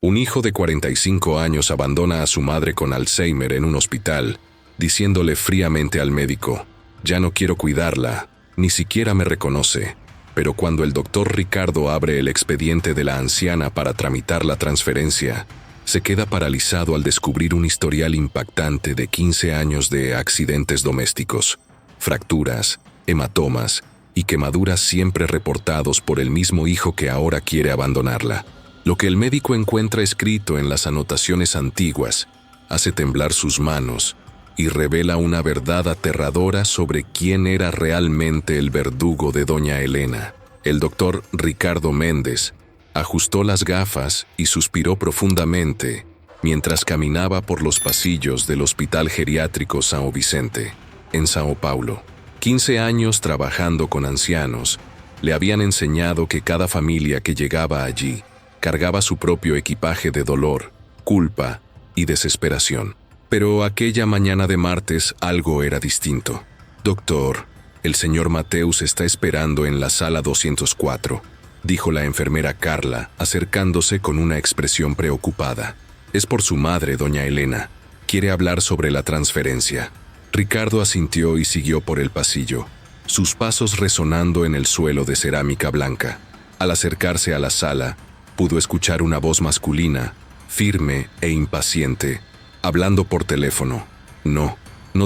Un hijo de 45 años abandona a su madre con Alzheimer en un hospital, diciéndole fríamente al médico: «Ya no quiero cuidarla, ni siquiera me reconoce». Pero cuando el doctor Ricardo abre el expediente de la anciana para tramitar la transferencia, se queda paralizado al descubrir un historial impactante de 15 años de accidentes domésticos, fracturas, hematomas y quemaduras siempre reportados por el mismo hijo que ahora quiere abandonarla. Lo que el médico encuentra escrito en las anotaciones antiguas hace temblar sus manos y revela una verdad aterradora sobre quién era realmente el verdugo de doña Elena. El doctor Ricardo Méndez ajustó las gafas y suspiró profundamente mientras caminaba por los pasillos del Hospital Geriátrico São Vicente, en Sao Paulo. 15 años trabajando con ancianos le habían enseñado que cada familia que llegaba allí cargaba su propio equipaje de dolor, culpa y desesperación. Pero aquella mañana de martes algo era distinto. «Doctor, el señor Mateus está esperando en la sala 204», dijo la enfermera Carla, acercándose con una expresión preocupada. «Es por su madre, doña Elena. Quiere hablar sobre la transferencia». Ricardo asintió y siguió por el pasillo, sus pasos resonando en el suelo de cerámica blanca. Al acercarse a la sala, pudo escuchar una voz masculina, firme e impaciente, hablando por teléfono. «No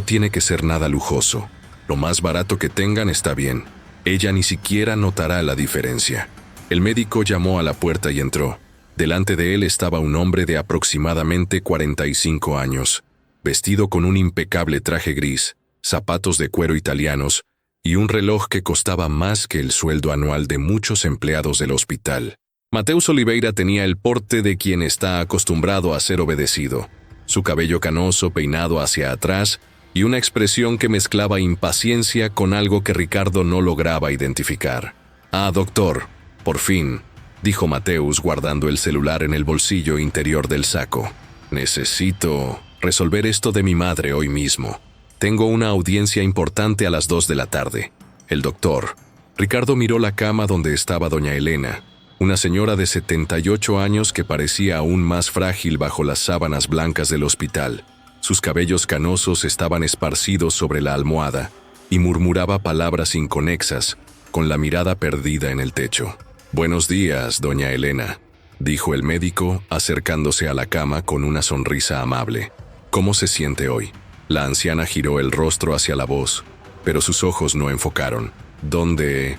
tiene que ser nada lujoso. Lo más barato que tengan está bien. Ella ni siquiera notará la diferencia». El médico llamó a la puerta y entró. Delante de él estaba un hombre de aproximadamente 45 años, vestido con un impecable traje gris, zapatos de cuero italianos y un reloj que costaba más que el sueldo anual de muchos empleados del hospital. Mateus Oliveira tenía el porte de quien está acostumbrado a ser obedecido. Su cabello canoso peinado hacia atrás y una expresión que mezclaba impaciencia con algo que Ricardo no lograba identificar. «Ah, doctor, por fin», dijo Mateus guardando el celular en el bolsillo interior del saco. «Necesito resolver esto de mi madre hoy mismo. Tengo una audiencia importante a las 2 de la tarde». El doctor. Ricardo miró la cama donde estaba doña Elena, una señora de 78 años que parecía aún más frágil bajo las sábanas blancas del hospital. Sus cabellos canosos estaban esparcidos sobre la almohada y murmuraba palabras inconexas, con la mirada perdida en el techo. «Buenos días, doña Elena», dijo el médico, acercándose a la cama con una sonrisa amable. «¿Cómo se siente hoy?». La anciana giró el rostro hacia la voz, pero sus ojos no enfocaron. ¿Dónde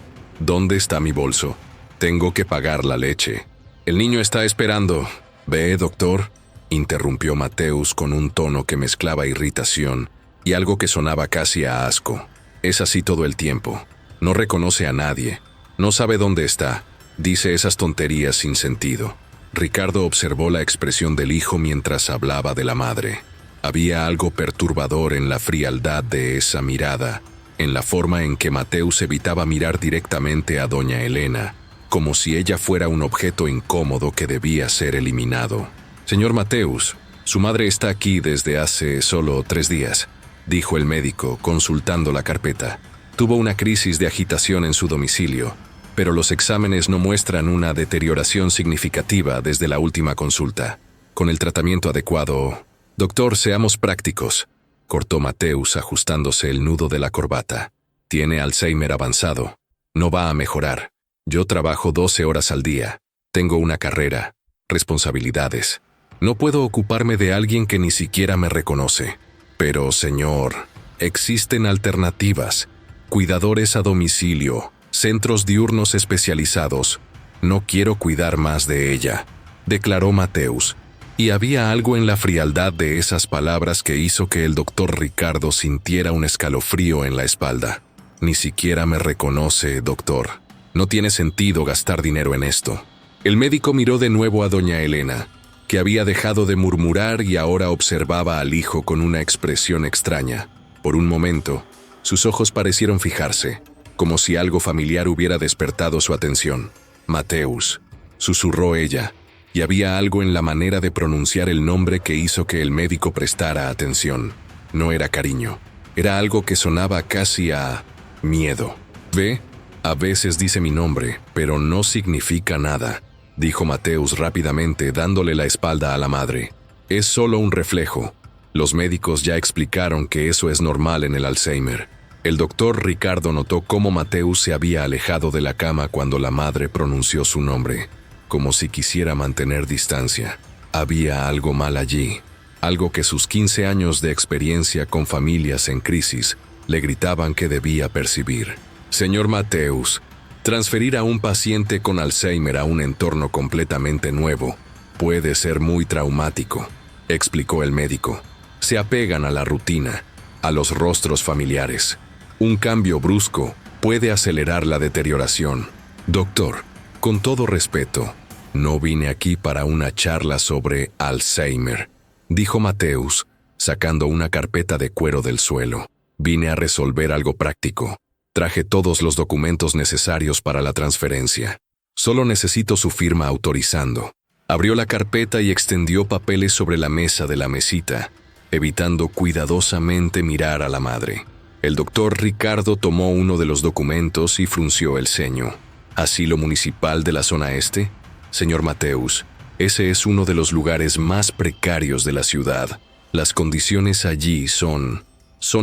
está mi bolso? Tengo que pagar la leche. El niño está esperando. «¿Ve, doctor?», interrumpió Mateus con un tono que mezclaba irritación y algo que sonaba casi a asco. «Es así todo el tiempo. No reconoce a nadie. No sabe dónde está. Dice esas tonterías sin sentido». Ricardo observó la expresión del hijo mientras hablaba de la madre. Había algo perturbador en la frialdad de esa mirada, en la forma en que Mateus evitaba mirar directamente a doña Elena, como si ella fuera un objeto incómodo que debía ser eliminado. «Señor Mateus, su madre está aquí desde hace solo 3 días», dijo el médico, consultando la carpeta. «Tuvo una crisis de agitación en su domicilio, pero los exámenes no muestran una deterioración significativa desde la última consulta. Con el tratamiento adecuado...». «Doctor, seamos prácticos», cortó Mateus ajustándose el nudo de la corbata. «Tiene Alzheimer avanzado. No va a mejorar. Yo trabajo 12 horas al día. Tengo una carrera, responsabilidades. No puedo ocuparme de alguien que ni siquiera me reconoce». «Pero, señor, existen alternativas. Cuidadores a domicilio, centros diurnos especializados. No quiero cuidar más de ella», declaró Mateus. Y había algo en la frialdad de esas palabras que hizo que el doctor Ricardo sintiera un escalofrío en la espalda. «Ni siquiera me reconoce, doctor. No tiene sentido gastar dinero en esto». El médico miró de nuevo a doña Elena, que había dejado de murmurar y ahora observaba al hijo con una expresión extraña. Por un momento, sus ojos parecieron fijarse, como si algo familiar hubiera despertado su atención. «Mateus», susurró ella, y había algo en la manera de pronunciar el nombre que hizo que el médico prestara atención. No era cariño, era algo que sonaba casi a miedo. «¿Ve? A veces dice mi nombre, pero no significa nada», dijo Mateus rápidamente, dándole la espalda a la madre. Es solo un reflejo. Los médicos ya explicaron que eso es normal en el Alzheimer. El doctor Ricardo notó cómo Mateus se había alejado de la cama cuando la madre pronunció su nombre, como si quisiera mantener distancia. Había algo mal allí, algo que sus 15 años de experiencia con familias en crisis le gritaban que debía percibir. Señor Mateus, transferir a un paciente con Alzheimer a un entorno completamente nuevo puede ser muy traumático, explicó el médico. Se apegan a la rutina, a los rostros familiares. Un cambio brusco puede acelerar la deterioración. Doctor, con todo respeto, no vine aquí para una charla sobre Alzheimer, dijo Mateus, sacando una carpeta de cuero del suelo. Vine a resolver algo práctico. Traje todos los documentos necesarios para la transferencia. Solo necesito su firma autorizando. Abrió la carpeta y extendió papeles sobre la mesa de la mesita, evitando cuidadosamente mirar a la madre. El doctor Ricardo tomó uno de los documentos y frunció el ceño. ¿Asilo municipal de la zona este? Señor Mateus, ese es uno de los lugares más precarios de la ciudad. Las condiciones allí son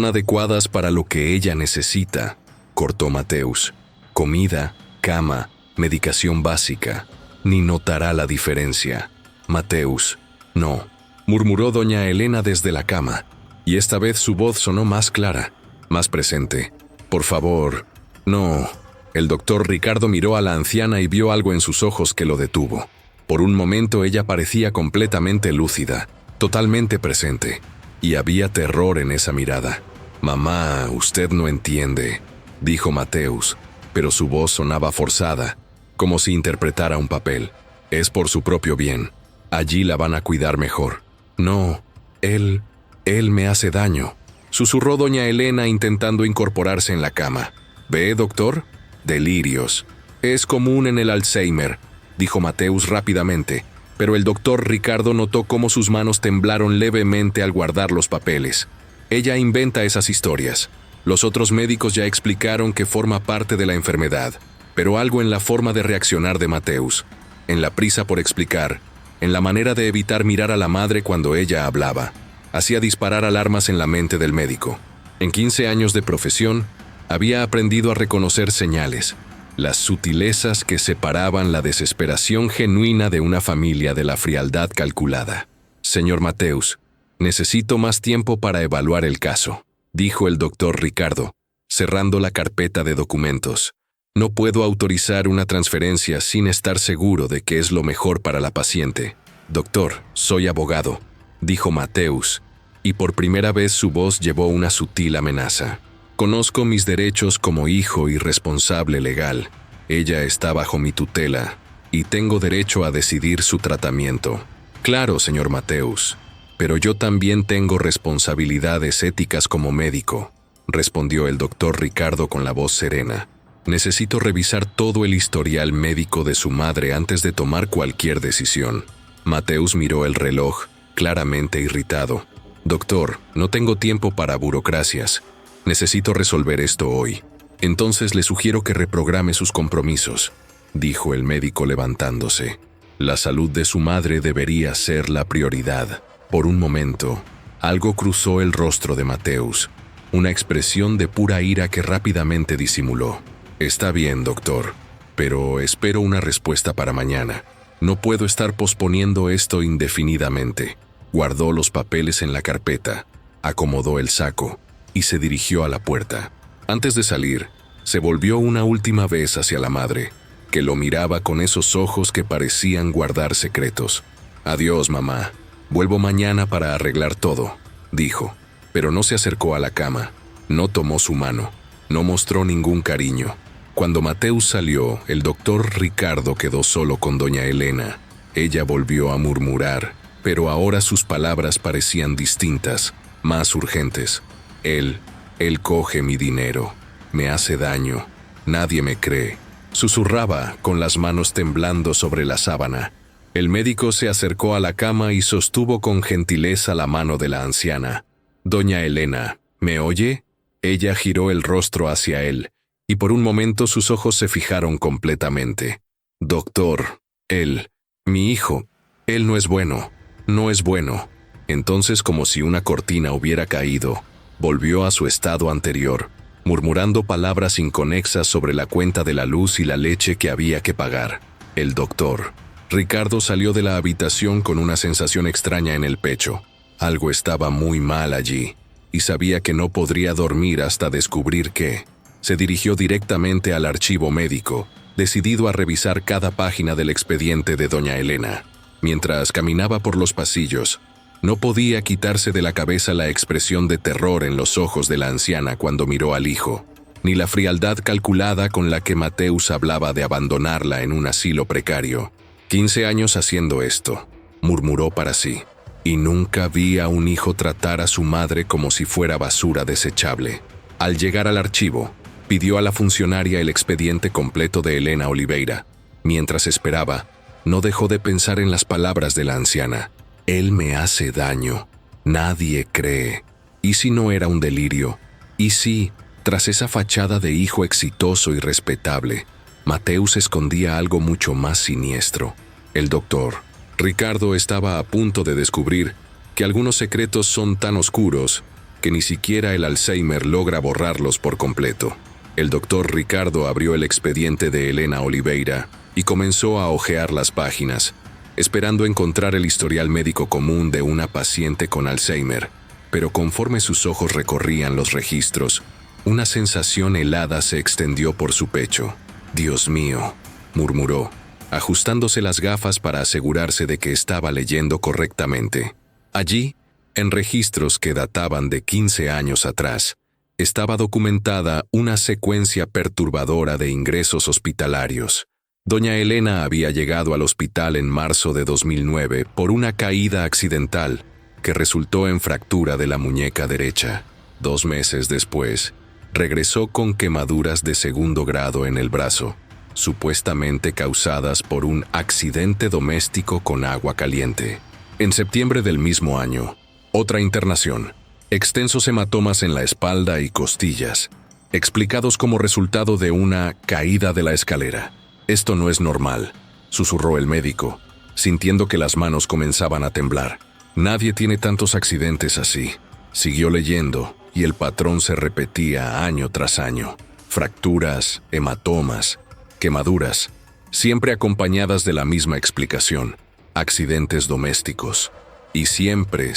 adecuadas para lo que ella necesita, cortó Mateus. Comida, cama, medicación básica. Ni notará la diferencia. Mateus, no, murmuró doña Elena desde la cama, y esta vez su voz sonó más clara, más presente. Por favor, no. El doctor Ricardo miró a la anciana y vio algo en sus ojos que lo detuvo. Por un momento ella parecía completamente lúcida, totalmente presente, y había terror en esa mirada. Mamá, usted no entiende, dijo Mateus, pero su voz sonaba forzada, como si interpretara un papel. Es por su propio bien. Allí la van a cuidar mejor. No, él me hace daño, susurró doña Elena intentando incorporarse en la cama. ¿Ve, doctor? Delirios. Es común en el Alzheimer, dijo Mateus rápidamente, pero el doctor Ricardo notó cómo sus manos temblaron levemente al guardar los papeles. Ella inventa esas historias. Los otros médicos ya explicaron que forma parte de la enfermedad, pero algo en la forma de reaccionar de Mateus, en la prisa por explicar, en la manera de evitar mirar a la madre cuando ella hablaba, hacía disparar alarmas en la mente del médico. En 15 años de profesión, había aprendido a reconocer señales, las sutilezas que separaban la desesperación genuina de una familia de la frialdad calculada. Señor Mateus, necesito más tiempo para evaluar el caso, dijo el doctor Ricardo, cerrando la carpeta de documentos. No puedo autorizar una transferencia sin estar seguro de que es lo mejor para la paciente. Doctor, soy abogado, dijo Mateus, y por primera vez su voz llevó una sutil amenaza. Conozco mis derechos como hijo y responsable legal. Ella está bajo mi tutela, y tengo derecho a decidir su tratamiento. Claro, señor Mateus, pero yo también tengo responsabilidades éticas como médico, respondió el doctor Ricardo con la voz serena. Necesito revisar todo el historial médico de su madre antes de tomar cualquier decisión. Mateus miró el reloj, claramente irritado. Doctor, no tengo tiempo para burocracias. Necesito resolver esto hoy. Entonces le sugiero que reprograme sus compromisos, dijo el médico levantándose. La salud de su madre debería ser la prioridad. Por un momento, algo cruzó el rostro de Mateus, una expresión de pura ira que rápidamente disimuló. Está bien, doctor, pero espero una respuesta para mañana. No puedo estar posponiendo esto indefinidamente. Guardó los papeles en la carpeta, acomodó el saco y se dirigió a la puerta. Antes de salir, se volvió una última vez hacia la madre, que lo miraba con esos ojos que parecían guardar secretos. Adiós, mamá. Vuelvo mañana para arreglar todo, dijo, pero no se acercó a la cama, no tomó su mano, no mostró ningún cariño. Cuando Mateus salió, el doctor Ricardo quedó solo con doña Elena. Ella volvió a murmurar, pero ahora sus palabras parecían distintas, más urgentes. Él coge mi dinero, me hace daño, nadie me cree. Susurraba, con las manos temblando sobre la sábana. El médico se acercó a la cama y sostuvo con gentileza la mano de la anciana. Doña Elena, ¿me oye? Ella giró el rostro hacia él, y por un momento sus ojos se fijaron completamente. Doctor, Él, mi hijo, él no es bueno, no es bueno. Entonces, como si una cortina hubiera caído, volvió a su estado anterior, murmurando palabras inconexas sobre la cuenta de la luz y la leche que había que pagar. El doctor. Ricardo salió de la habitación con una sensación extraña en el pecho. Algo estaba muy mal allí, y sabía que no podría dormir hasta descubrir qué. Se dirigió directamente al archivo médico, decidido a revisar cada página del expediente de doña Elena. Mientras caminaba por los pasillos, no podía quitarse de la cabeza la expresión de terror en los ojos de la anciana cuando miró al hijo, ni la frialdad calculada con la que Mateus hablaba de abandonarla en un asilo precario. 15 años haciendo esto, murmuró para sí, y nunca vi a un hijo tratar a su madre como si fuera basura desechable. Al llegar al archivo, pidió a la funcionaria el expediente completo de Elena Oliveira. Mientras esperaba, no dejó de pensar en las palabras de la anciana. Él me hace daño. Nadie cree. ¿Y si no era un delirio? ¿Y si, tras esa fachada de hijo exitoso y respetable, Mateus escondía algo mucho más siniestro? El doctor Ricardo estaba a punto de descubrir que algunos secretos son tan oscuros que ni siquiera el Alzheimer logra borrarlos por completo. El doctor Ricardo abrió el expediente de Elena Oliveira y comenzó a hojear las páginas, esperando encontrar el historial médico común de una paciente con Alzheimer, pero conforme sus ojos recorrían los registros, una sensación helada se extendió por su pecho. «Dios mío», murmuró, ajustándose las gafas para asegurarse de que estaba leyendo correctamente. Allí, en registros que databan de 15 años atrás, estaba documentada una secuencia perturbadora de ingresos hospitalarios. Doña Elena había llegado al hospital en marzo de 2009 por una caída accidental que resultó en fractura de la muñeca derecha. 2 meses después, regresó con quemaduras de 2º grado en el brazo, supuestamente causadas por un accidente doméstico con agua caliente. En septiembre del mismo año, otra internación. Extensos hematomas en la espalda y costillas, explicados como resultado de una caída de la escalera. «Esto no es normal», susurró el médico, sintiendo que las manos comenzaban a temblar. «Nadie tiene tantos accidentes así». Siguió leyendo, y el patrón se repetía año tras año. Fracturas, hematomas, quemaduras, siempre acompañadas de la misma explicación: accidentes domésticos. Y siempre,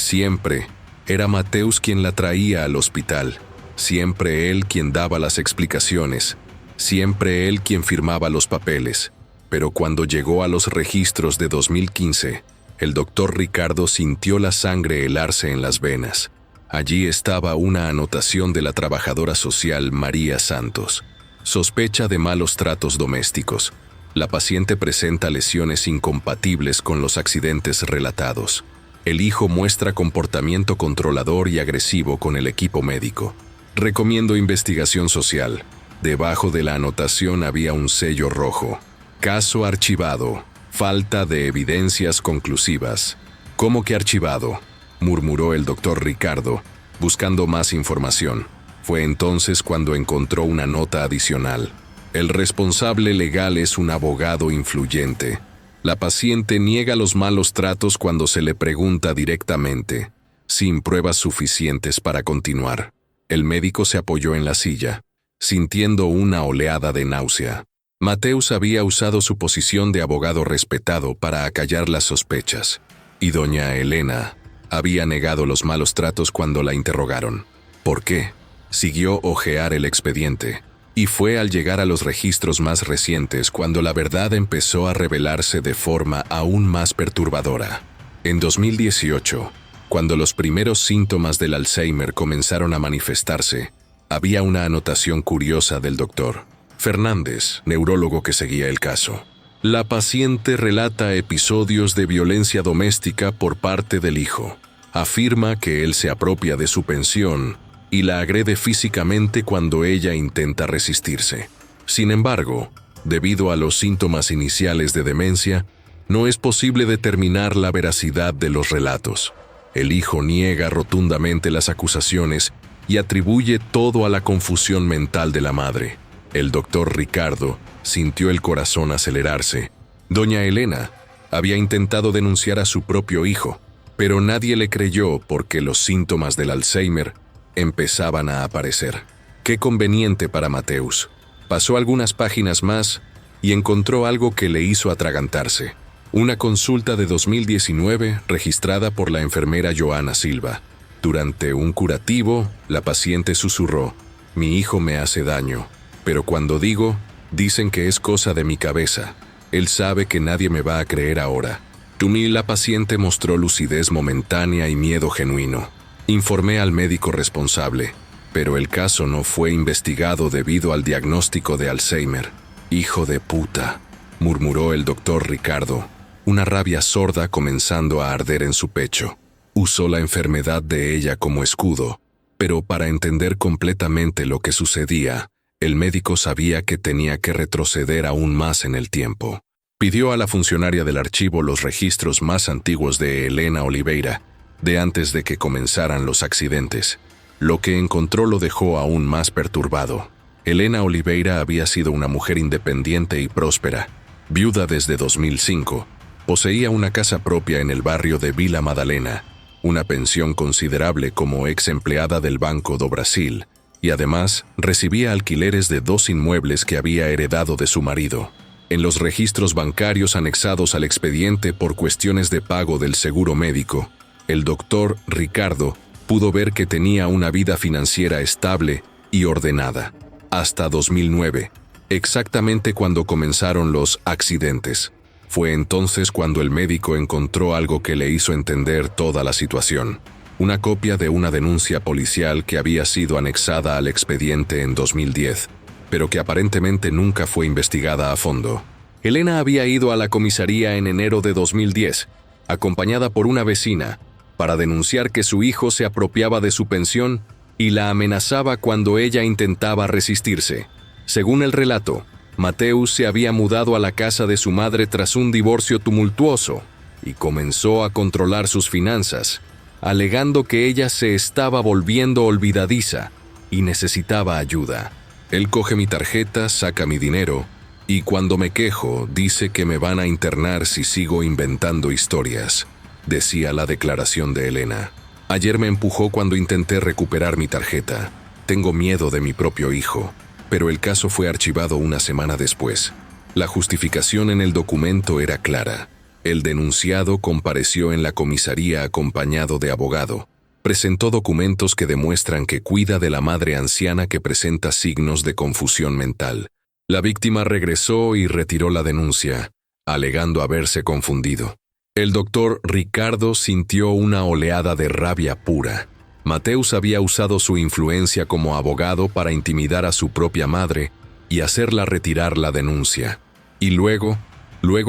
era Mateus quien la traía al hospital, siempre él quien daba las explicaciones, siempre él quien firmaba los papeles. Pero cuando llegó a los registros de 2015, el doctor Ricardo sintió la sangre helarse en las venas. Allí estaba una anotación de la trabajadora social María Santos. Sospecha de malos tratos domésticos. La paciente presenta lesiones incompatibles con los accidentes relatados. El hijo muestra comportamiento controlador y agresivo con el equipo médico. Recomiendo investigación social. Debajo de la anotación había un sello rojo. Caso archivado. Falta de evidencias conclusivas. ¿Cómo que archivado?, murmuró el doctor Ricardo, buscando más información. Fue entonces cuando encontró una nota adicional. El responsable legal es un abogado influyente. La paciente niega los malos tratos cuando se le pregunta directamente, sin pruebas suficientes para continuar. El médico se apoyó en la silla, sintiendo una oleada de náusea. Mateus había usado su posición de abogado respetado para acallar las sospechas, y doña Elena había negado los malos tratos cuando la interrogaron. ¿Por qué? Siguió hojear el expediente, y fue al llegar a los registros más recientes cuando la verdad empezó a revelarse de forma aún más perturbadora. En 2018, cuando los primeros síntomas del Alzheimer comenzaron a manifestarse, había una anotación curiosa del doctor Fernández, neurólogo que seguía el caso. La paciente relata episodios de violencia doméstica por parte del hijo. Afirma que él se apropia de su pensión y la agrede físicamente cuando ella intenta resistirse. Sin embargo, debido a los síntomas iniciales de demencia, no es posible determinar la veracidad de los relatos. El hijo niega rotundamente las acusaciones y atribuye todo a la confusión mental de la madre. El doctor Ricardo sintió el corazón acelerarse Doña Elena había intentado denunciar a su propio hijo, pero nadie le creyó porque los síntomas del Alzheimer empezaban a aparecer. Qué conveniente para Mateus. Pasó algunas páginas más y encontró algo que le hizo atragantarse. Una consulta de 2019 registrada por la enfermera Joana Silva. Durante un curativo, la paciente susurró: «Mi hijo me hace daño, pero cuando digo, dicen que es cosa de mi cabeza. Él sabe que nadie me va a creer ahora». La paciente mostró lucidez momentánea y miedo genuino. Informé al médico responsable, pero el caso no fue investigado debido al diagnóstico de Alzheimer. «Hijo de puta», murmuró el doctor Ricardo, una rabia sorda comenzando a arder en su pecho. Usó la enfermedad de ella como escudo, pero para entender completamente lo que sucedía, el médico sabía que tenía que retroceder aún más en el tiempo. Pidió a la funcionaria del archivo los registros más antiguos de Helena Oliveira, de antes de que comenzaran los accidentes. Lo que encontró lo dejó aún más perturbado. Helena Oliveira había sido una mujer independiente y próspera. Viuda desde 2005, poseía una casa propia en el barrio de Vila Madalena, una pensión considerable como ex empleada del Banco do Brasil, y además recibía alquileres de 2 inmuebles que había heredado de su marido. En los registros bancarios anexados al expediente por cuestiones de pago del seguro médico, el doctor Ricardo pudo ver que tenía una vida financiera estable y ordenada. Hasta 2009, exactamente cuando comenzaron los accidentes. Fue entonces cuando el médico encontró algo que le hizo entender toda la situación. Una copia de una denuncia policial que había sido anexada al expediente en 2010, pero que aparentemente nunca fue investigada a fondo. Helena había ido a la comisaría en enero de 2010, acompañada por una vecina, para denunciar que su hijo se apropiaba de su pensión y la amenazaba cuando ella intentaba resistirse. Según el relato, Mateus se había mudado a la casa de su madre tras un divorcio tumultuoso y comenzó a controlar sus finanzas, alegando que ella se estaba volviendo olvidadiza y necesitaba ayuda. Él coge mi tarjeta, saca mi dinero, y cuando me quejo, dice que me van a internar si sigo inventando historias, decía la declaración de Helena. Ayer me empujó cuando intenté recuperar mi tarjeta. Tengo miedo de mi propio hijo, pero el caso fue archivado una semana después. La justificación en el documento era clara. El denunciado compareció en la comisaría acompañado de abogado. Presentó documentos que demuestran que cuida de la madre anciana que presenta signos de confusión mental. La víctima regresó y retiró la denuncia, alegando haberse confundido. El doctor Ricardo sintió una oleada de rabia pura. Mateus había usado su influencia como abogado para intimidar a su propia madre y hacerla retirar la denuncia. Y luego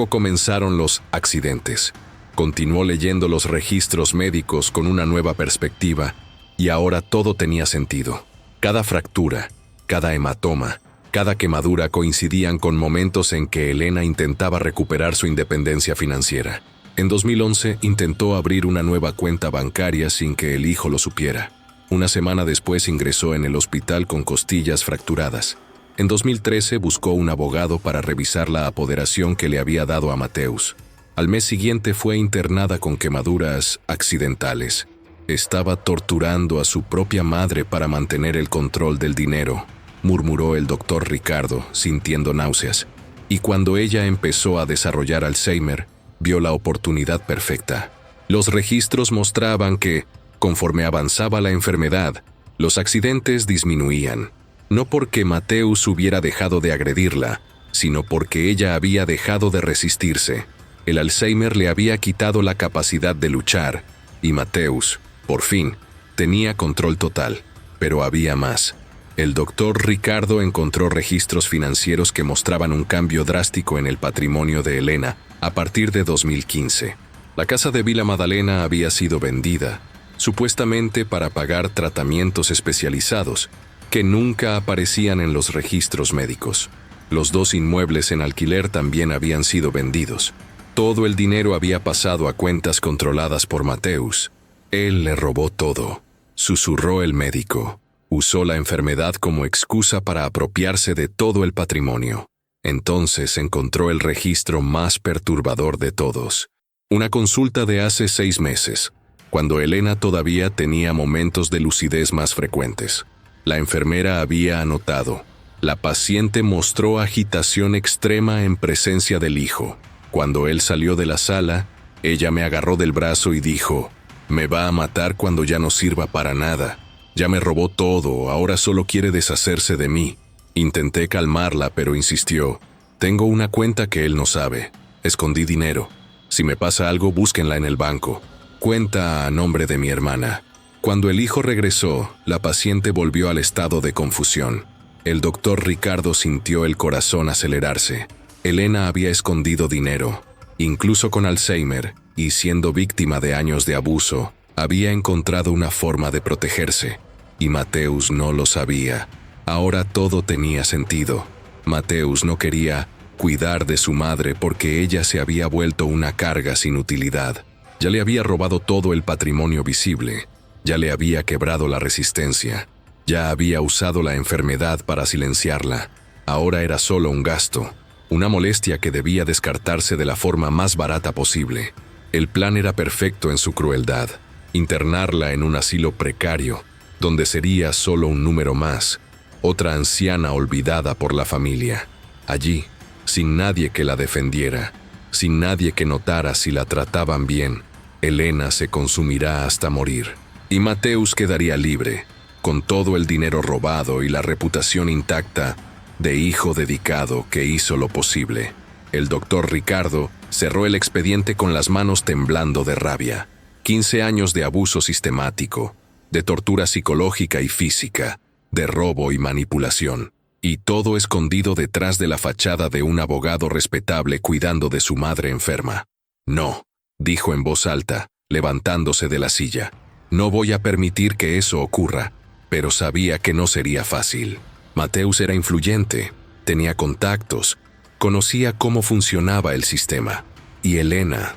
comenzaron los accidentes. Continuó leyendo los registros médicos con una nueva perspectiva, y ahora todo tenía sentido. Cada fractura, cada hematoma, cada quemadura coincidían con momentos en que Helena intentaba recuperar su independencia financiera. En 2011 intentó abrir una nueva cuenta bancaria sin que el hijo lo supiera. Una semana después ingresó en el hospital con costillas fracturadas. En 2013 buscó un abogado para revisar la apoderación que le había dado a Mateus. Al mes siguiente fue internada con quemaduras accidentales. Estaba torturando a su propia madre para mantener el control del dinero, murmuró el doctor Ricardo, sintiendo náuseas. Y cuando ella empezó a desarrollar Alzheimer, vio la oportunidad perfecta. Los registros mostraban que, conforme avanzaba la enfermedad, los accidentes disminuían. No porque Mateus hubiera dejado de agredirla, sino porque ella había dejado de resistirse. El Alzheimer le había quitado la capacidad de luchar, y Mateus, por fin, tenía control total. Pero había más. El doctor Ricardo encontró registros financieros que mostraban un cambio drástico en el patrimonio de Helena a partir de 2015. La casa de Vila Madalena había sido vendida, supuestamente para pagar tratamientos especializados, que nunca aparecían en los registros médicos. Los 2 inmuebles en alquiler también habían sido vendidos. Todo el dinero había pasado a cuentas controladas por Mateus. Él le robó todo, susurró el médico. Usó la enfermedad como excusa para apropiarse de todo el patrimonio. Entonces encontró el registro más perturbador de todos. Una consulta de hace 6 meses, cuando Elena todavía tenía momentos de lucidez más frecuentes. La enfermera había anotado: la paciente mostró agitación extrema en presencia del hijo. Cuando él salió de la sala, ella me agarró del brazo y dijo: «Me va a matar cuando ya no sirva para nada. Ya me robó todo, ahora solo quiere deshacerse de mí». Intenté calmarla, pero insistió: «Tengo una cuenta que él no sabe. Escondí dinero. Si me pasa algo, búsquenla en el banco. Cuenta a nombre de mi hermana». Cuando el hijo regresó, la paciente volvió al estado de confusión. El doctor Ricardo sintió el corazón acelerarse. Elena había escondido dinero. Incluso con Alzheimer, y siendo víctima de años de abuso, había encontrado una forma de protegerse. Y Mateus no lo sabía. Ahora todo tenía sentido. Mateus no quería cuidar de su madre porque ella se había vuelto una carga sin utilidad. Ya le había robado todo el patrimonio visible. Ya le había quebrado la resistencia. Ya había usado la enfermedad para silenciarla. Ahora era solo un gasto, una molestia que debía descartarse de la forma más barata posible. El plan era perfecto en su crueldad: internarla en un asilo precario, donde sería solo un número más, otra anciana olvidada por la familia. Allí, sin nadie que la defendiera, sin nadie que notara si la trataban bien, Elena se consumirá hasta morir. Y Mateus quedaría libre, con todo el dinero robado y la reputación intacta de hijo dedicado que hizo lo posible. El doctor Ricardo cerró el expediente con las manos temblando de rabia. 15 años de abuso sistemático, de tortura psicológica y física, de robo y manipulación. Y todo escondido detrás de la fachada de un abogado respetable cuidando de su madre enferma. «No», dijo en voz alta, levantándose de la silla. «No voy a permitir que eso ocurra». Pero sabía que no sería fácil. Mateus era influyente, tenía contactos, conocía cómo funcionaba el sistema. Y Elena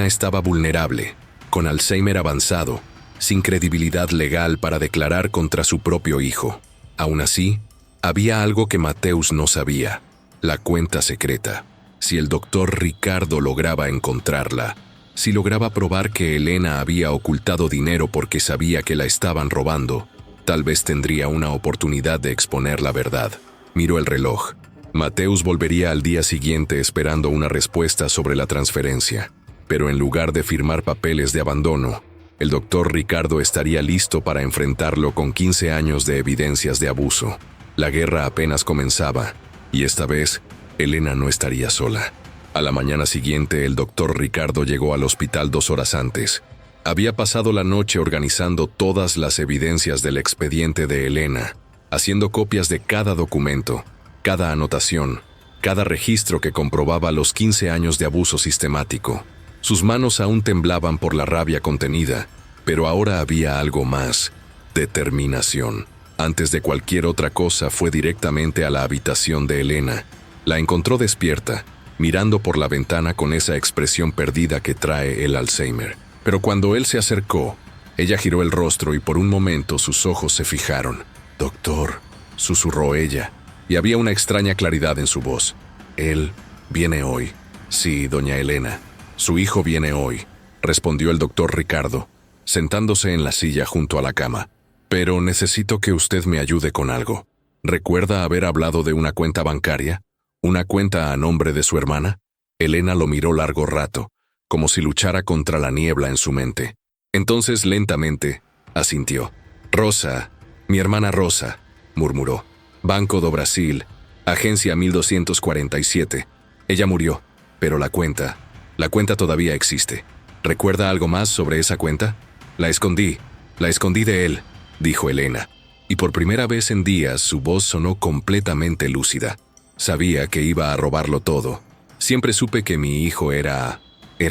estaba vulnerable, con Alzheimer avanzado, sin credibilidad legal para declarar contra su propio hijo. Aún así, había algo que Mateus no sabía: la cuenta secreta. Si el doctor Ricardo lograba encontrarla, si lograba probar que Elena había ocultado dinero porque sabía que la estaban robando, tal vez tendría una oportunidad de exponer la verdad. Miró el reloj. Mateus volvería al día siguiente esperando una respuesta sobre la transferencia. Pero en lugar de firmar papeles de abandono, el doctor Ricardo estaría listo para enfrentarlo con 15 años de evidencias de abuso. La guerra apenas comenzaba, y esta vez, Elena no estaría sola. A la mañana siguiente, el doctor Ricardo llegó al hospital 2 horas antes. Había pasado la noche organizando todas las evidencias del expediente de Elena, haciendo copias de cada documento, cada anotación, cada registro que comprobaba los 15 años de abuso sistemático. Sus manos aún temblaban por la rabia contenida, pero ahora había algo más: determinación. Antes de cualquier otra cosa, fue directamente a la habitación de Elena. La encontró despierta, mirando por la ventana con esa expresión perdida que trae el Alzheimer. Pero cuando él se acercó, ella giró el rostro y por un momento sus ojos se fijaron. «Doctor», susurró ella, y había una extraña claridad en su voz. «Él viene hoy». «Sí, doña Elena, su hijo viene hoy», respondió el doctor Ricardo, sentándose en la silla junto a la cama. «Pero necesito que usted me ayude con algo. ¿Recuerda haber hablado de una cuenta bancaria? ¿Una cuenta a nombre de su hermana?» Elena lo miró largo rato, como si luchara contra la niebla en su mente. Entonces lentamente asintió. «Rosa, mi hermana Rosa», murmuró. «Banco do Brasil, agencia 1247. Ella murió, pero la cuenta todavía existe. ¿Recuerda algo más sobre esa cuenta?» La escondí de él», dijo Elena. Y por primera vez en días su voz sonó completamente lúcida. «Sabía que iba a robarlo todo. Siempre supe que mi hijo era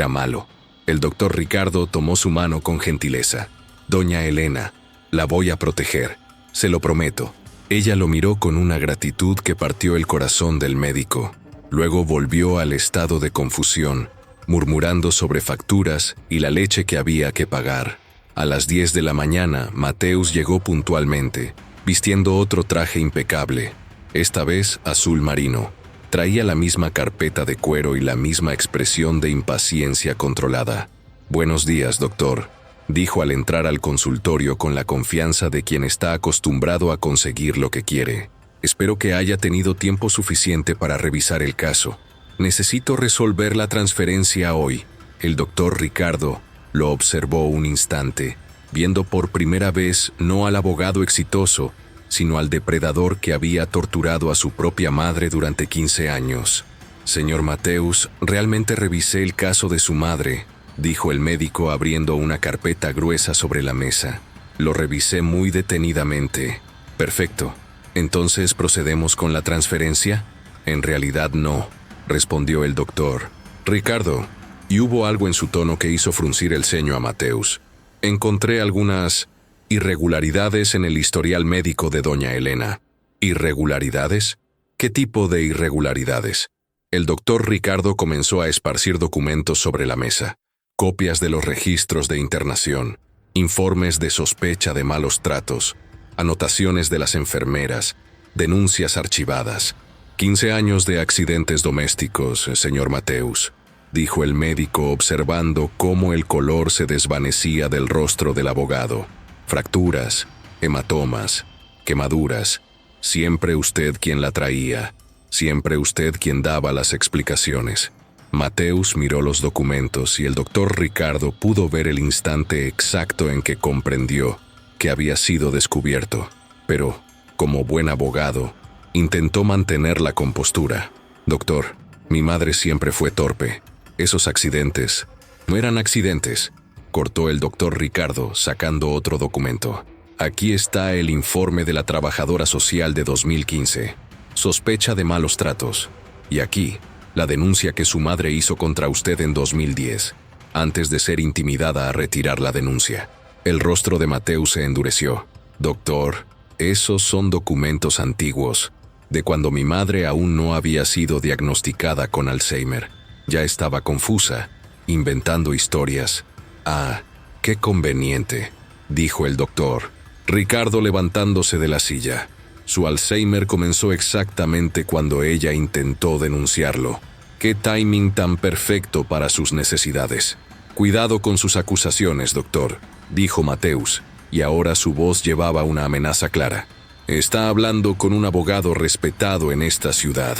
malo». El doctor Ricardo tomó su mano con gentileza. «Doña Elena, la voy a proteger, se lo prometo». Ella lo miró con una gratitud que partió el corazón del médico. Luego volvió al estado de confusión, murmurando sobre facturas y la leche que había que pagar. A las 10 de la mañana, Mateus llegó puntualmente, vistiendo otro traje impecable, esta vez azul marino. Traía la misma carpeta de cuero y la misma expresión de impaciencia controlada. «Buenos días, doctor», dijo al entrar al consultorio con la confianza de quien está acostumbrado a conseguir lo que quiere. «Espero que haya tenido tiempo suficiente para revisar el caso. Necesito resolver la transferencia hoy». El doctor Ricardo lo observó un instante, viendo por primera vez no al abogado exitoso, sino al depredador que había torturado a su propia madre durante 15 años. «Señor Mateus, realmente revisé el caso de su madre», dijo el médico abriendo una carpeta gruesa sobre la mesa. «Lo revisé muy detenidamente». «Perfecto. ¿Entonces procedemos con la transferencia?» «En realidad no», respondió el doctor Ricardo, y hubo algo en su tono que hizo fruncir el ceño a Mateus. «Encontré algunas irregularidades en el historial médico de doña Elena». «¿Irregularidades? ¿Qué tipo de irregularidades?» El doctor Ricardo comenzó a esparcir documentos sobre la mesa. Copias de los registros de internación, informes de sospecha de malos tratos, anotaciones de las enfermeras, denuncias archivadas. 15 años de accidentes domésticos, señor Mateus», dijo el médico observando cómo el color se desvanecía del rostro del abogado. «Fracturas, hematomas, quemaduras. Siempre usted quien la traía, siempre usted quien daba las explicaciones». Mateus miró los documentos y el doctor Ricardo pudo ver el instante exacto en que comprendió que había sido descubierto. Pero, como buen abogado, intentó mantener la compostura. «Doctor, mi madre siempre fue torpe. Esos accidentes no eran accidentes», cortó el doctor Ricardo sacando otro documento. «Aquí está el informe de la trabajadora social de 2015. Sospecha de malos tratos. Y aquí, la denuncia que su madre hizo contra usted en 2010, antes de ser intimidada a retirar la denuncia». El rostro de Mateus se endureció. «Doctor, esos son documentos antiguos, de cuando mi madre aún no había sido diagnosticada con Alzheimer. Ya estaba confusa, inventando historias». «Ah, qué conveniente», dijo el doctor Ricardo levantándose de la silla. Su Alzheimer comenzó exactamente cuando ella intentó denunciarlo. «Qué timing tan perfecto para sus necesidades». «Cuidado con sus acusaciones, doctor», dijo Mateus, y ahora su voz llevaba una amenaza clara. «Está hablando con un abogado respetado en esta ciudad.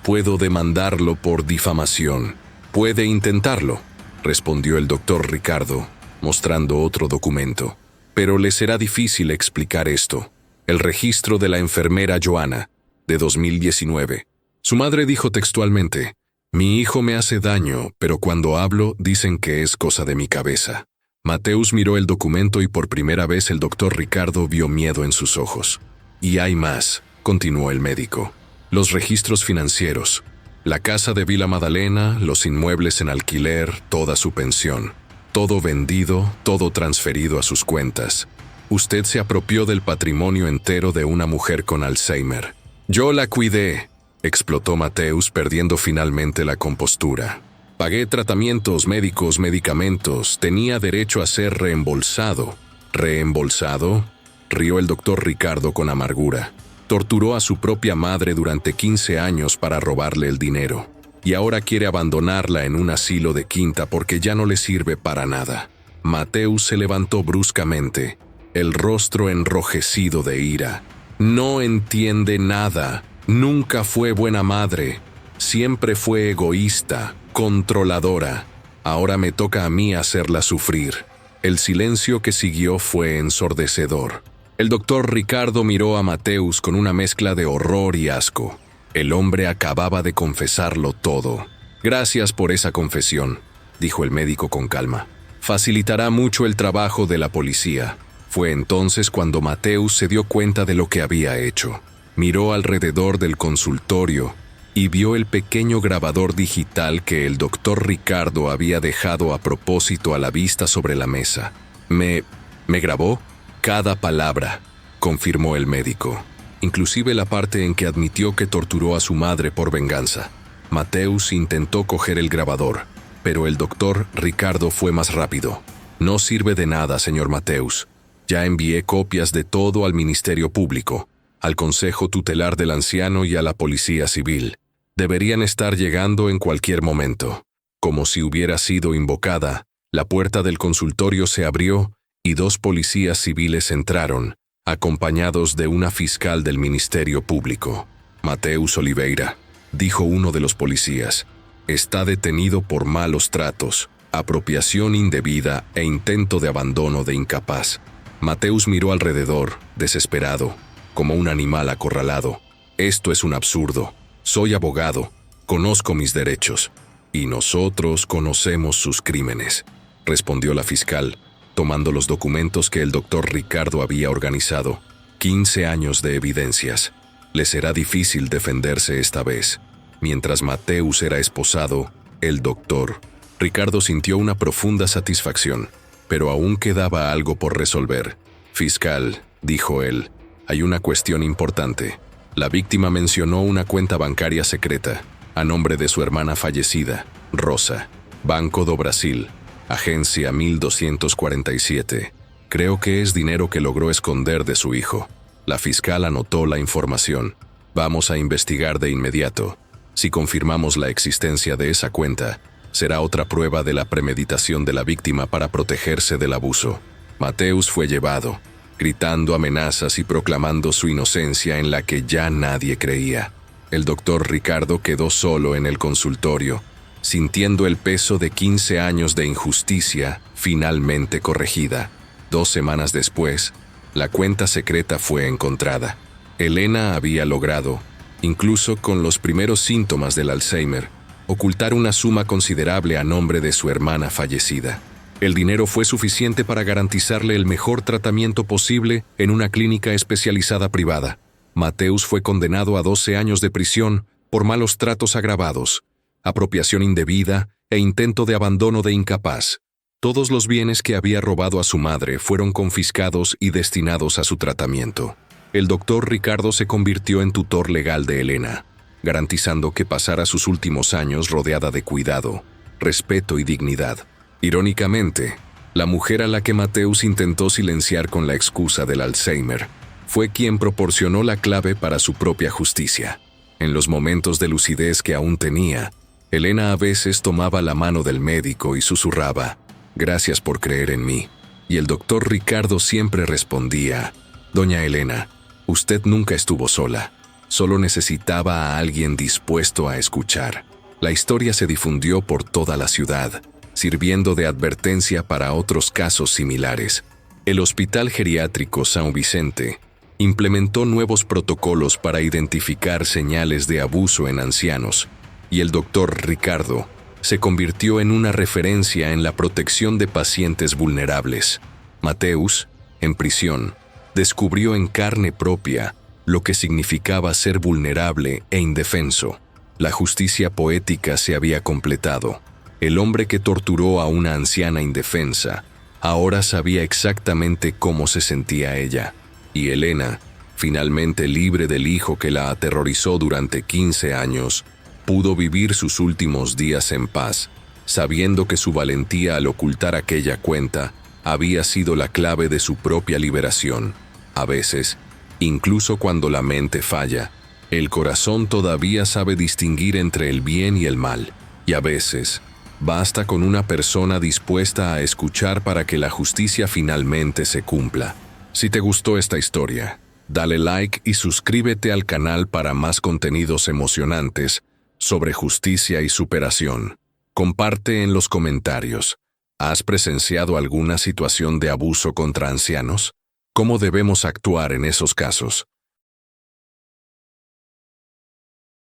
Puedo demandarlo por difamación». «Puede intentarlo», respondió el doctor Ricardo, mostrando otro documento. «Pero le será difícil explicar esto. El registro de la enfermera Joana, de 2019. Su madre dijo textualmente: «Mi hijo me hace daño, pero cuando hablo dicen que es cosa de mi cabeza». Mateus miró el documento y por primera vez el doctor Ricardo vio miedo en sus ojos. «Y hay más», continuó el médico. «Los registros financieros, la casa de Vila Madalena, los inmuebles en alquiler, toda su pensión. Todo vendido, todo transferido a sus cuentas. Usted se apropió del patrimonio entero de una mujer con Alzheimer». «Yo la cuidé», explotó Mateus perdiendo finalmente la compostura. «Pagué tratamientos médicos, medicamentos, tenía derecho a ser reembolsado». «¿Reembolsado?», rió el doctor Ricardo con amargura. «Torturó a su propia madre durante 15 años para robarle el dinero. Y ahora quiere abandonarla en un asilo de quinta porque ya no le sirve para nada». Mateus se levantó bruscamente, el rostro enrojecido de ira. «No entiende nada. Nunca fue buena madre. Siempre fue egoísta, controladora. Ahora me toca a mí hacerla sufrir». El silencio que siguió fue ensordecedor. El doctor Ricardo miró a Mateus con una mezcla de horror y asco. El hombre acababa de confesarlo todo. «Gracias por esa confesión», dijo el médico con calma. «Facilitará mucho el trabajo de la policía». Fue entonces cuando Mateus se dio cuenta de lo que había hecho. Miró alrededor del consultorio y vio el pequeño grabador digital que el doctor Ricardo había dejado a propósito a la vista sobre la mesa. ¿Me grabó?» «Cada palabra», confirmó el médico, inclusive la parte en que admitió que torturó a su madre por venganza. Mateus intentó coger el grabador, pero el doctor Ricardo fue más rápido. «No sirve de nada, señor Mateus. Ya envié copias de todo al Ministerio Público, al Consejo Tutelar del Anciano y a la Policía Civil. Deberían estar llegando en cualquier momento. Como si hubiera sido invocada, la puerta del consultorio se abrió y 2 policías civiles entraron, acompañados de una fiscal del Ministerio Público. Mateus Oliveira, dijo uno de los policías, está detenido por malos tratos, apropiación indebida e intento de abandono de incapaz. Mateus miró alrededor, desesperado, como un animal acorralado. Esto es un absurdo. Soy abogado, conozco mis derechos. Y nosotros conocemos sus crímenes, respondió la fiscal, tomando los documentos que el doctor Ricardo había organizado. 15 años de evidencias. Le será difícil defenderse esta vez. Mientras Mateus era esposado, el doctor Ricardo sintió una profunda satisfacción, pero aún quedaba algo por resolver. Fiscal, dijo él, hay una cuestión importante. La víctima mencionó una cuenta bancaria secreta, a nombre de su hermana fallecida, Rosa. Banco do Brasil, agencia 1247. Creo que es dinero que logró esconder de su hijo. La fiscal anotó la información. Vamos a investigar de inmediato. Si confirmamos la existencia de esa cuenta, será otra prueba de la premeditación de la víctima para protegerse del abuso. Mateus fue llevado, gritando amenazas y proclamando su inocencia en la que ya nadie creía. El doctor Ricardo quedó solo en el consultorio, sintiendo el peso de 15 años de injusticia finalmente corregida. 2 semanas después, la cuenta secreta fue encontrada. Elena había logrado, incluso con los primeros síntomas del Alzheimer, ocultar una suma considerable a nombre de su hermana fallecida. El dinero fue suficiente para garantizarle el mejor tratamiento posible en una clínica especializada privada. Mateus fue condenado a 12 años de prisión por malos tratos agravados, apropiación indebida e intento de abandono de incapaz. Todos los bienes que había robado a su madre fueron confiscados y destinados a su tratamiento. El doctor Ricardo se convirtió en tutor legal de Elena, garantizando que pasara sus últimos años rodeada de cuidado, respeto y dignidad. Irónicamente, la mujer a la que Mateus intentó silenciar con la excusa del Alzheimer fue quien proporcionó la clave para su propia justicia. En los momentos de lucidez que aún tenía, Elena a veces tomaba la mano del médico y susurraba, «Gracias por creer en mí». Y el doctor Ricardo siempre respondía, «Doña Elena, usted nunca estuvo sola. Solo necesitaba a alguien dispuesto a escuchar». La historia se difundió por toda la ciudad, sirviendo de advertencia para otros casos similares. El Hospital Geriátrico São Vicente implementó nuevos protocolos para identificar señales de abuso en ancianos, y el doctor Ricardo se convirtió en una referencia en la protección de pacientes vulnerables. Mateus, en prisión, descubrió en carne propia lo que significaba ser vulnerable e indefenso. La justicia poética se había completado. El hombre que torturó a una anciana indefensa ahora sabía exactamente cómo se sentía ella. Y Elena, finalmente libre del hijo que la aterrorizó durante 15 años, pudo vivir sus últimos días en paz, sabiendo que su valentía al ocultar aquella cuenta había sido la clave de su propia liberación. A veces, incluso cuando la mente falla, el corazón todavía sabe distinguir entre el bien y el mal, y a veces, basta con una persona dispuesta a escuchar para que la justicia finalmente se cumpla. Si te gustó esta historia, dale like y suscríbete al canal para más contenidos emocionantes sobre justicia y superación. Comparte en los comentarios. ¿Has presenciado alguna situación de abuso contra ancianos? ¿Cómo debemos actuar en esos casos?